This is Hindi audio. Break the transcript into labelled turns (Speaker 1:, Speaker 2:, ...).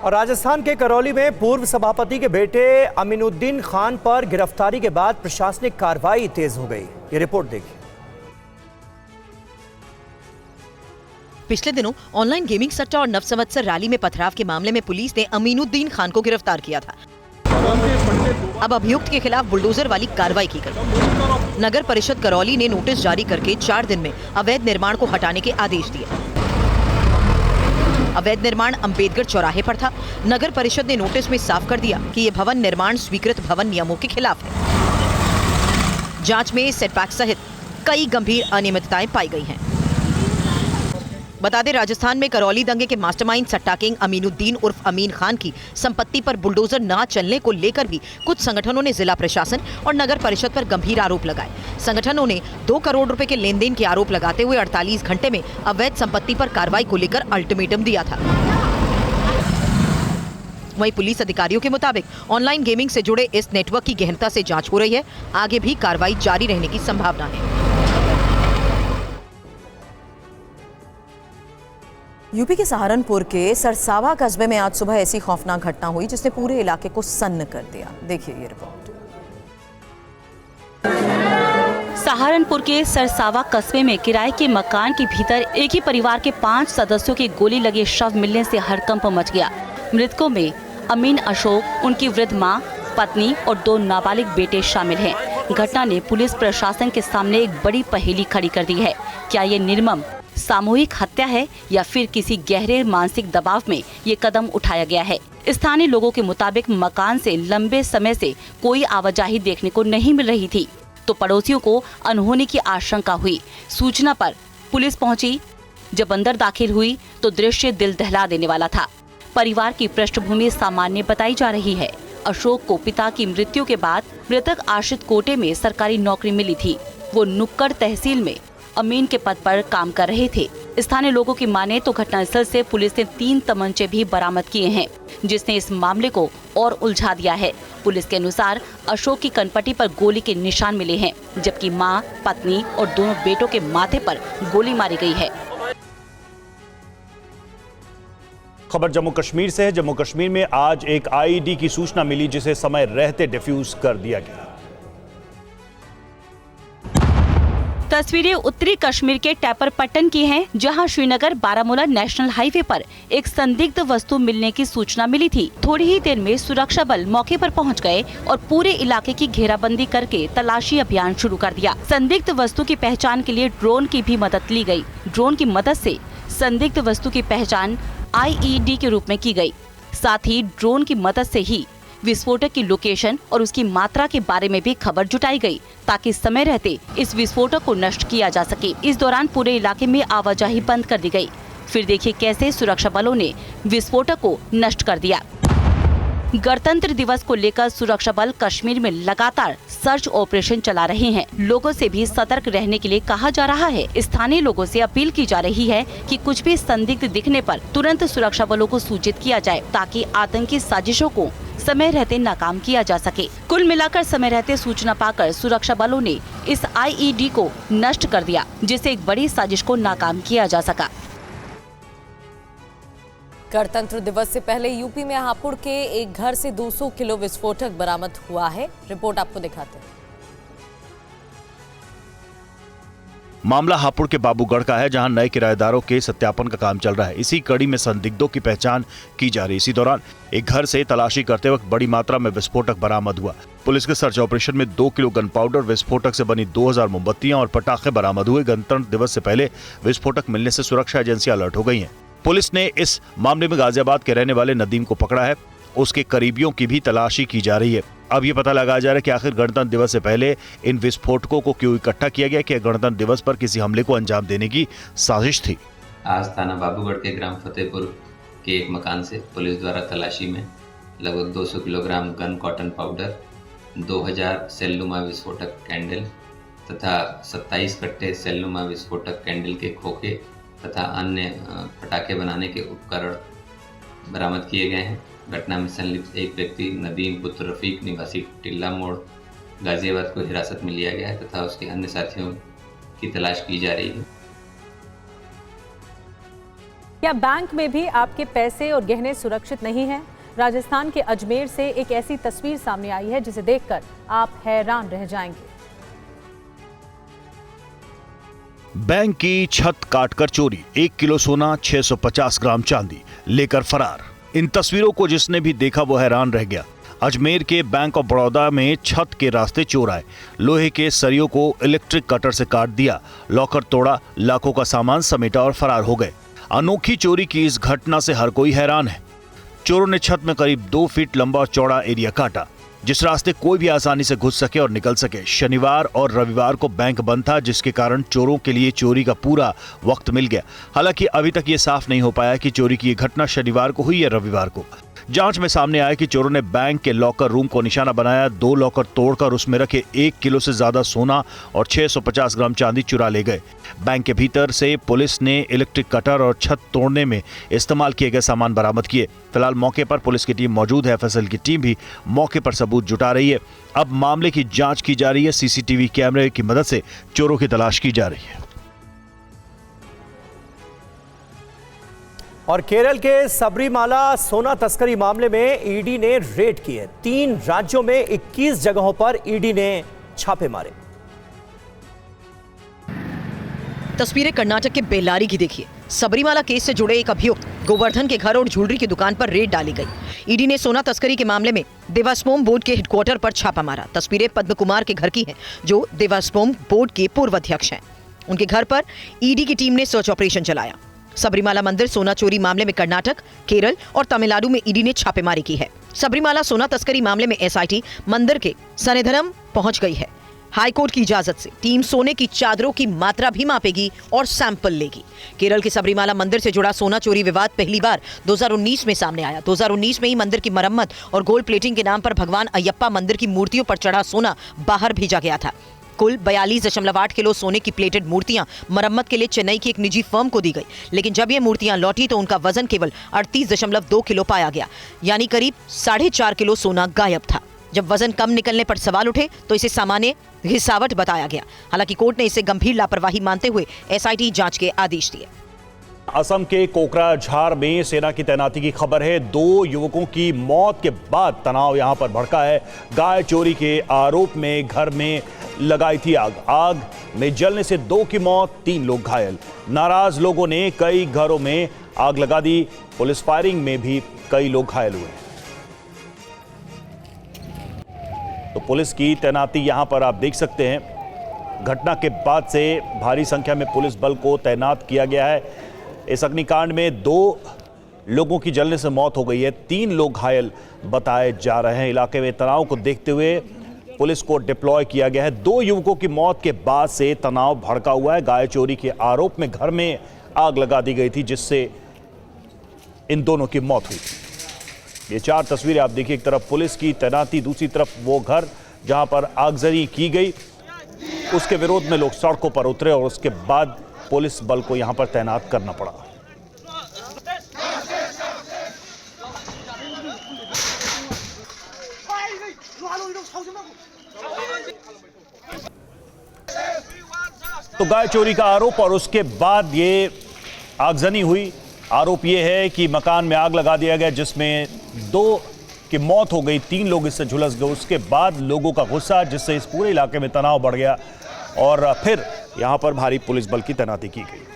Speaker 1: और राजस्थान के करौली में पूर्व सभापति के बेटे अमीनुद्दीन खान पर गिरफ्तारी के बाद प्रशासनिक कार्रवाई तेज हो गई। ये रिपोर्ट देखिए।
Speaker 2: पिछले दिनों ऑनलाइन गेमिंग सट्टा और नवसंवत्सर रैली में पथराव के मामले में पुलिस ने अमीनुद्दीन खान को गिरफ्तार किया था। अब अभियुक्त के खिलाफ बुलडोजर वाली कार्रवाई की गई। नगर परिषद करौली ने नोटिस जारी करके 4 दिन में अवैध निर्माण को हटाने के आदेश दिए। अवैध निर्माण अम्बेडकर चौराहे पर था। नगर परिषद ने नोटिस में साफ कर दिया कि ये भवन निर्माण स्वीकृत भवन नियमों के खिलाफ है। जांच में सेटबैक सहित कई गंभीर अनियमितताएं पाई गई हैं। बता दें, राजस्थान में करौली दंगे के मास्टरमाइंड सट्टा किंग अमीनुद्दीन उर्फ अमीन खान की संपत्ति पर बुलडोजर न चलने को लेकर भी कुछ संगठनों ने जिला प्रशासन और नगर परिषद पर गंभीर आरोप लगाए। संगठनों ने 2 करोड़ रुपए के लेन देन के आरोप लगाते हुए 48 घंटे में अवैध संपत्ति पर कार्रवाई को लेकर अल्टीमेटम दिया था। वहीं पुलिस अधिकारियों के मुताबिक ऑनलाइन गेमिंग से जुड़े इस नेटवर्क की गहनता से जांच हो रही है। आगे भी कार्रवाई जारी रहने की संभावना है।
Speaker 3: यूपी के सहारनपुर के सरसावा कस्बे में आज सुबह ऐसी खौफनाक घटना हुई जिसने पूरे इलाके को सन्न कर दिया। देखिए ये रिपोर्ट।
Speaker 4: सहारनपुर के सरसावा कस्बे में किराए के मकान के भीतर एक ही परिवार के 5 सदस्यों के गोली लगे शव मिलने से हड़कंप मच गया। मृतकों में अमीन अशोक, उनकी वृद्ध मां, पत्नी और 2 नाबालिग बेटे शामिल हैं। घटना ने पुलिस प्रशासन के सामने एक बड़ी पहेली खड़ी कर दी है। क्या ये निर्मम सामूहिक हत्या है या फिर किसी गहरे मानसिक दबाव में ये कदम उठाया गया है? स्थानीय लोगों के मुताबिक मकान से लंबे समय से कोई आवाजाही देखने को नहीं मिल रही थी, तो पड़ोसियों को अनहोनी की आशंका हुई। सूचना पर पुलिस पहुंची। जब अंदर दाखिल हुई तो दृश्य दिल दहला देने वाला था। परिवार की पृष्ठभूमि सामान्य बताई जा रही है। अशोक को पिता की मृत्यु के बाद मृतक आश्रित कोटे में सरकारी नौकरी मिली थी। वो नुक्कड़ तहसील में अमीन के पद पर काम कर रहे थे। स्थानीय लोगों की माने तो घटनास्थल से पुलिस ने 3 तमंचे भी बरामद किए हैं, जिसने इस मामले को और उलझा दिया है। पुलिस के अनुसार अशोक की कनपटी पर गोली के निशान मिले हैं, जबकि मां, पत्नी और दोनों बेटों के माथे पर गोली मारी गई है।
Speaker 5: खबर जम्मू कश्मीर से है। जम्मू कश्मीर में आज एक आईईडी की सूचना मिली, जिसे समय रहते डिफ्यूज कर दिया गया।
Speaker 4: तस्वीरें उत्तरी कश्मीर के टैपर पट्टन की हैं, जहां श्रीनगर बारामूला नेशनल हाईवे पर एक संदिग्ध वस्तु मिलने की सूचना मिली थी। थोड़ी ही देर में सुरक्षा बल मौके पर पहुंच गए और पूरे इलाके की घेराबंदी करके तलाशी अभियान शुरू कर दिया। संदिग्ध वस्तु की पहचान के लिए ड्रोन की भी मदद ली गई। ड्रोन की मदद से संदिग्ध वस्तु की पहचान आईईडी के रूप में की गई। साथ ही ड्रोन की मदद से ही विस्फोटक की लोकेशन और उसकी मात्रा के बारे में भी खबर जुटाई गई, ताकि समय रहते इस विस्फोटक को नष्ट किया जा सके। इस दौरान पूरे इलाके में आवाजाही बंद कर दी गई। फिर देखिए कैसे सुरक्षा बलों ने विस्फोटक को नष्ट कर दिया। गणतंत्र दिवस को लेकर सुरक्षा बल कश्मीर में लगातार सर्च ऑपरेशन चला रहे हैं। लोगों से भी सतर्क रहने के लिए कहा जा रहा है। स्थानीय लोगों से अपील की जा रही है कि कुछ भी संदिग्ध दिखने पर तुरंत सुरक्षा बलों को सूचित किया जाए, ताकि आतंकी साजिशों को समय रहते नाकाम किया जा सके। कुल मिलाकर समय रहते सूचना पाकर सुरक्षा बलों ने इस आईईडी को नष्ट कर दिया, जिससे एक बड़ी साजिश को नाकाम किया जा सका।
Speaker 3: गणतंत्र दिवस से पहले यूपी में हापुड़ के एक घर से 200 किलो विस्फोटक बरामद हुआ है। रिपोर्ट आपको दिखाते हैं।
Speaker 5: मामला हापुड़ के बाबूगढ़ का है, जहां नए किराएदारों के सत्यापन का काम चल रहा है। इसी कड़ी में संदिग्धों की पहचान की जा रही। इसी दौरान एक घर से तलाशी करते वक्त बड़ी मात्रा में विस्फोटक बरामद हुआ। पुलिस के सर्च ऑपरेशन में 2 किलो गन पाउडर, विस्फोटक से बनी 2000 मोमबत्तियां और पटाखे बरामद हुए। गणतंत्र दिवस से पहले विस्फोटक मिलने से सुरक्षा एजेंसियां अलर्ट हो गई हैं। पुलिस ने इस मामले में गाजियाबाद के रहने वाले नदीम को पकड़ा है। उसके करीबियों की भी तलाशी की जा रही है। अब ये पता लगाया जा रहा है कि आखिर गणतंत्र दिवस से पहले इन विस्फोटकों को क्यों इकट्ठा किया गया, कि गणतंत्र दिवस पर किसी हमले को अंजाम देने की साजिश थी।
Speaker 6: आज थाना बाबूगढ़ के ग्राम फतेहपुर के एक मकान से पुलिस द्वारा तलाशी में लगभग 200 किलोग्राम गन कॉटन पाउडर, 2000 सेलनुमा विस्फोटक कैंडल तथा 27 कट्टे सेलनुमा विस्फोटक कैंडल के खोखे तथा अन्य पटाखे बनाने के उपकरण बरामद किए गए हैं। घटना में संलिप्त एक व्यक्ति नदीम पुत्र रफीक निवासी टिल्ला मोड़ गाजियाबाद को हिरासत में लिया गया है तथा उसके अन्य साथियों की तलाश की जा रही है।
Speaker 7: क्या बैंक में भी आपके पैसे और गहने सुरक्षित नहीं हैं? राजस्थान के अजमेर से एक ऐसी तस्वीर सामने आई है जिसे देखकर आप हैरान रह जाएंगे।
Speaker 5: बैंक की छत काटकर चोरी, 1 किलो सोना, 650 ग्राम चांदी लेकर फरार। इन तस्वीरों को जिसने भी देखा वो हैरान रह गया। अजमेर के बैंक ऑफ बड़ौदा में छत के रास्ते चोर आए, लोहे के सरियों को इलेक्ट्रिक कटर से काट दिया, लॉकर तोड़ा, लाखों का सामान समेटा और फरार हो गए। अनोखी चोरी की इस घटना से हर कोई हैरान है। चोरों ने छत में करीब 2 फीट लंबा और चौड़ा एरिया काटा, जिस रास्ते कोई भी आसानी से घुस सके और निकल सके। शनिवार और रविवार को बैंक बंद था, जिसके कारण चोरों के लिए चोरी का पूरा वक्त मिल गया। हालांकि अभी तक ये साफ नहीं हो पाया कि चोरी की घटना शनिवार को हुई या रविवार को। जांच में सामने आया कि चोरों ने बैंक के लॉकर रूम को निशाना बनाया, 2 लॉकर तोड़कर उसमें रखे 1 किलो से ज्यादा सोना और 650 ग्राम चांदी चुरा ले गए। बैंक के भीतर से पुलिस ने इलेक्ट्रिक कटर और छत तोड़ने में इस्तेमाल किए गए सामान बरामद किए। फिलहाल मौके पर पुलिस की टीम मौजूद है। एफएसएल की टीम भी मौके पर सबूत जुटा रही है। अब मामले की जांच की जा रही है। सीसीटीवी कैमरे की मदद से चोरों की तलाश की जा रही है।
Speaker 1: और केरल के सबरीमाला सोना तस्करी मामले में ईडी ने रेड की है। 3 राज्यों में 21 जगहों पर ईडी ने छापे मारे।
Speaker 2: तस्वीरें कर्नाटक के बेल्लारी की देखिए। सबरीमाला केस से जुड़े एक अभियुक्त गोवर्धन के घर और ज्वेलरी की दुकान पर रेड डाली गई। ईडी ने सोना तस्करी के मामले में देवास्वम बोर्ड के हेडक्वार्टर पर छापा मारा। तस्वीरें पद्म कुमार के घर की हैं, जो देवास्वम बोर्ड के पूर्व अध्यक्ष हैं। उनके घर पर ईडी की टीम ने सर्च ऑपरेशन चलाया। सबरीमाला मंदिर सोना चोरी मामले में कर्नाटक, केरल और तमिलनाडु में ईडी ने छापेमारी की है। सबरीमाला सोना तस्करी मामले में एसआईटी मंदिर के सनेधनम पहुंच गई है। हाईकोर्ट की इजाजत से टीम सोने की चादरों की मात्रा भी मापेगी और सैंपल लेगी। केरल के सबरीमाला मंदिर से जुड़ा सोना चोरी विवाद पहली बार 2019 में सामने आया। 2019 में ही मंदिर की मरम्मत और गोल्ड प्लेटिंग के नाम पर भगवान अयप्पा मंदिर की मूर्तियों पर चढ़ा सोना बाहर भेजा गया था। कुल 42.8 किलो सोने की प्लेटेड मूर्तियां मरम्मत के लिए चेन्नई की एक निजी फर्म को दी गई, लेकिन जब ये मूर्तियां लौटी तो उनका वजन केवल 38.2 किलो पाया गया, यानी करीब 4.5 किलो सोना गायब था। जब वजन कम निकलने पर सवाल उठे तो इसे सामान्य घिसावट बताया गया। हालांकि कोर्ट ने इसे गंभीर लापरवाही मानते हुए एसआईटी जांच के आदेश दिए।
Speaker 5: असम के कोकराझार में सेना की तैनाती की खबर है। 2 युवकों की मौत के बाद तनाव यहां पर भड़का है। गाय चोरी के आरोप में घर में लगाई थी आग। आग में जलने से 2 की मौत, 3 लोग घायल। नाराज लोगों ने कई घरों में आग लगा दी। पुलिस फायरिंग में भी कई लोग घायल हुए। तो पुलिस की तैनाती यहां पर आप देख सकते हैं। घटना के बाद से भारी संख्या में पुलिस बल को तैनात किया गया है। इस अग्निकांड में 2 लोगों की जलने से मौत हो गई है, 3 लोग घायल बताए जा रहे हैं। इलाके में तनाव को देखते हुए पुलिस को डिप्लॉय किया गया है। 2 युवकों की मौत के बाद से तनाव भड़का हुआ है। गाय चोरी के आरोप में घर में आग लगा दी गई थी, जिससे इन दोनों की मौत हुई थी। ये 4 तस्वीरें आप देखिए। एक तरफ पुलिस की तैनाती, दूसरी तरफ वो घर जहां पर आगजनी की गई, उसके विरोध में लोग सड़कों पर उतरे और उसके बाद पुलिस बल को यहां पर तैनात करना पड़ा। तो गाय चोरी का आरोप और उसके बाद ये आगजनी हुई। आरोप ये है कि मकान में आग लगा दिया गया, जिसमें 2 की मौत हो गई, 3 लोग इससे झुलस गए। उसके बाद लोगों का गुस्सा, जिससे इस पूरे इलाके में तनाव बढ़ गया और फिर यहां पर भारी पुलिस बल की तैनाती की गई।